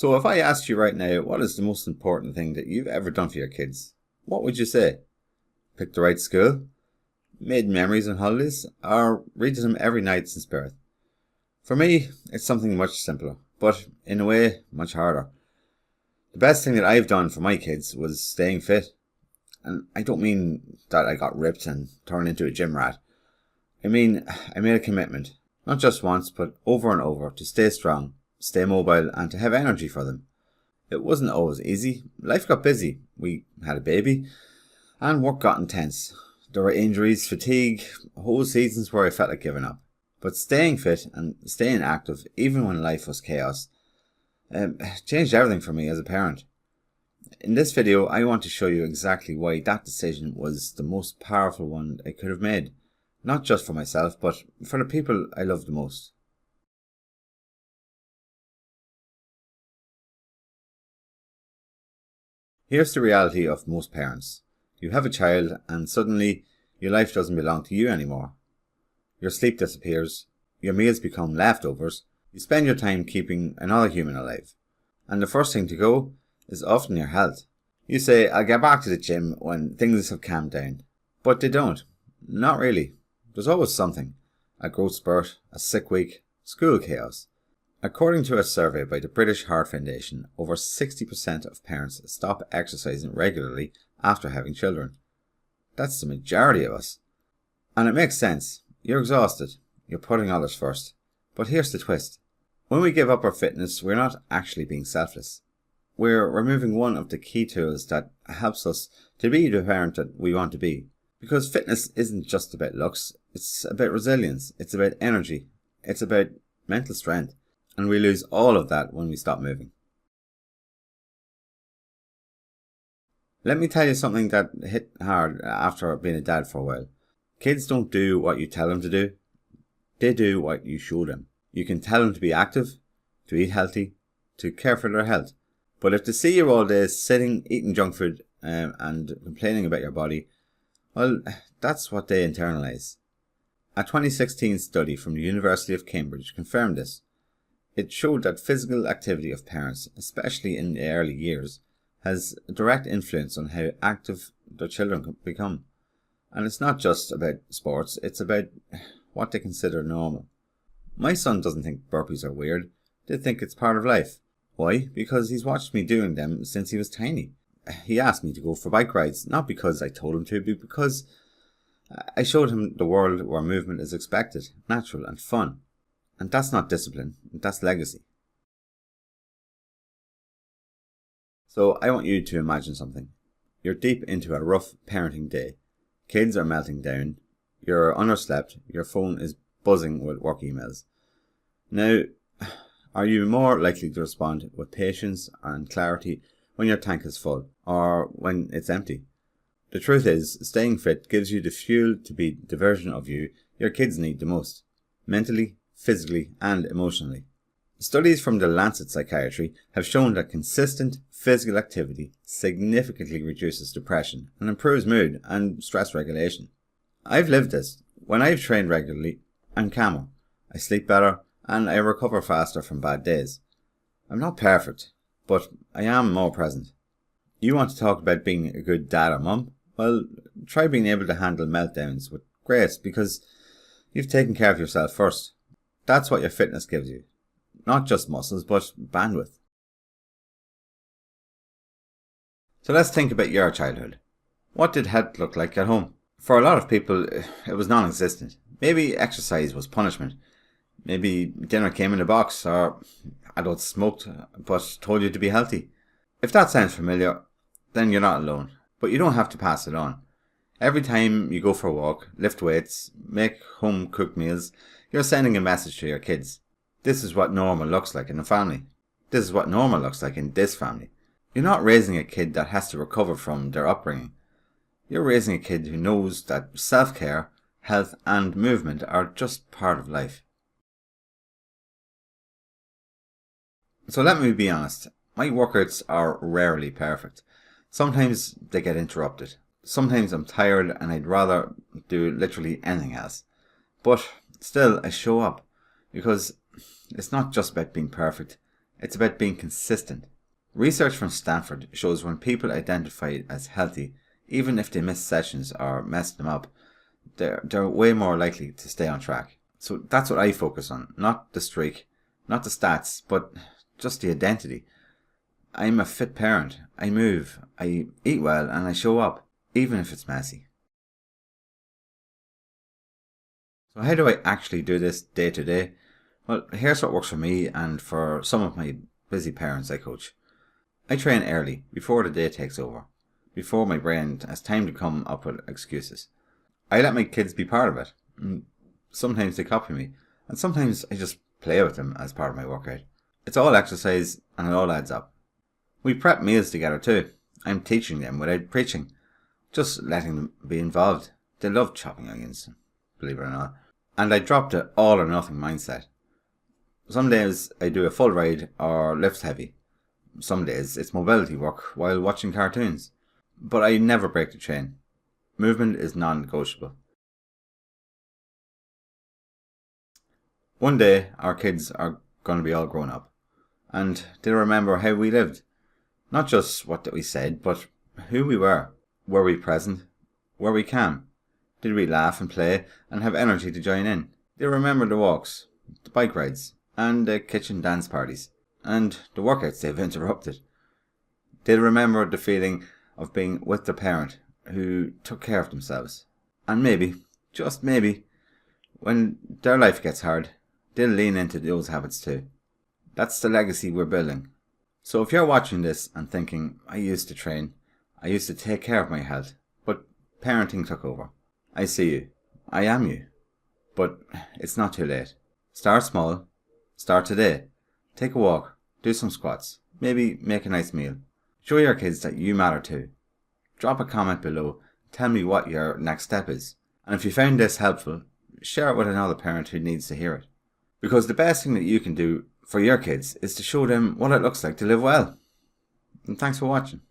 So if I asked you right now, what is the most important thing that you've ever done for your kids? What would you say? Picked the right school? Made memories on holidays? Or read to them every night since birth? For me, it's something much simpler, but in a way, much harder. The best thing that I've done for my kids was staying fit. And I don't mean that I got ripped and turned into a gym rat. I mean, I made a commitment, not just once, but over and over, to stay strong, stay mobile, and to have energy for them. It wasn't always easy. Life got busy. We had a baby, and work got intense. There were injuries, fatigue, whole seasons where I felt like giving up. But staying fit and staying active, even when life was chaos, changed everything for me as a parent. In this video, I want to show you exactly why that decision was the most powerful one I could have made. Not just for myself, but for the people I love the most. Here's the reality of most parents. You have a child and suddenly your life doesn't belong to you anymore. Your sleep disappears, your meals become leftovers, you spend your time keeping another human alive. And the first thing to go is often your health. You say, I'll get back to the gym when things have calmed down. But they don't. Not really. There's always something. A growth spurt, a sick week, school chaos. According to a survey by the British Heart Foundation, over 60% of parents stop exercising regularly after having children. That's the majority of us. And it makes sense. You're exhausted. You're putting others first. But here's the twist. When we give up our fitness, we're not actually being selfless. We're removing one of the key tools that helps us to be the parent that we want to be. Because fitness isn't just about looks, it's about resilience, it's about energy, it's about mental strength. And we lose all of that when we stop moving. Let me tell you something that hit hard after being a dad for a while. Kids don't do what you tell them to do. They do what you show them. You can tell them to be active, to eat healthy, to care for their health. But if they see you all day sitting, eating junk food and complaining about your body, well, that's what they internalize. A 2016 study from the University of Cambridge confirmed this. It showed that physical activity of parents, especially in the early years, has a direct influence on how active their children become. And it's not just about sports, it's about what they consider normal. My son doesn't think burpees are weird, they think it's part of life. Why? Because he's watched me doing them since he was tiny. He asked me to go for bike rides, not because I told him to, but because I showed him the world where movement is expected, natural and fun. And that's not discipline, that's legacy. So I want you to imagine something. You're deep into a rough parenting day. Kids are melting down. You're underslept. Your phone is buzzing with work emails. Now, are you more likely to respond with patience and clarity when your tank is full or when it's empty? The truth is, staying fit gives you the fuel to be the version of you your kids need the most. Mentally, physically and emotionally. Studies from the Lancet Psychiatry have shown that consistent physical activity significantly reduces depression and improves mood and stress regulation. I've lived this. When I've trained regularly, I'm calmer, I sleep better, and I recover faster from bad days. I'm not perfect, but I am more present. You want to talk about being a good dad or mum? Well, try being able to handle meltdowns with grace because you've taken care of yourself first. That's what your fitness gives you. Not just muscles, but bandwidth. So let's think about your childhood. What did health look like at home? For a lot of people, it was non-existent. Maybe exercise was punishment. Maybe dinner came in a box, or adults smoked but told you to be healthy. If that sounds familiar, then you're not alone. But you don't have to pass it on. Every time you go for a walk, lift weights, make home-cooked meals, you're sending a message to your kids. This is what normal looks like in a family. This is what normal looks like in this family. You're not raising a kid that has to recover from their upbringing. You're raising a kid who knows that self-care, health and movement are just part of life. So let me be honest, my workouts are rarely perfect. Sometimes they get interrupted. Sometimes I'm tired and I'd rather do literally anything else. But still I show up because it's not just about being perfect, It's about being consistent. Research from Stanford shows when people identify as healthy, even if they miss sessions or mess them up, they're way more likely to stay on track. So that's what I focus on, not the streak, not the stats, but just the identity. I'm a fit parent. I move, I eat well, and I show up, even if it's messy. So how do I actually do this day to day? Well, here's what works for me and for some of my busy parents I coach. I train early, before the day takes over, before my brain has time to come up with excuses. I let my kids be part of it. Sometimes they copy me, and sometimes I just play with them as part of my workout. It's all exercise, and it all adds up. We prep meals together too. I'm teaching them without preaching, just letting them be involved. They love chopping onions, believe it or not. And I drop the all or nothing mindset. Some days I do a full ride or lift heavy. Some days it's mobility work while watching cartoons. But I never break the chain. Movement is non-negotiable. One day our kids are going to be all grown up, and they'll remember how we lived. Not just what we said, but who we were. Were we present? Were we calm? Did we laugh and play and have energy to join in? They'll remember the walks, the bike rides, and the kitchen dance parties, and the workouts they've interrupted. They'll remember the feeling of being with the parent who took care of themselves. And maybe, just maybe, when their life gets hard, they'll lean into those habits too. That's the legacy we're building. So if you're watching this and thinking, I used to train, I used to take care of my health, but parenting took over. I see you. I am you. But it's not too late. Start small. Start today. Take a walk. Do some squats. Maybe make a nice meal. Show your kids that you matter too. Drop a comment below. Tell me what your next step is. And if you found this helpful, share it with another parent who needs to hear it. Because the best thing that you can do for your kids is to show them what it looks like to live well. And thanks for watching.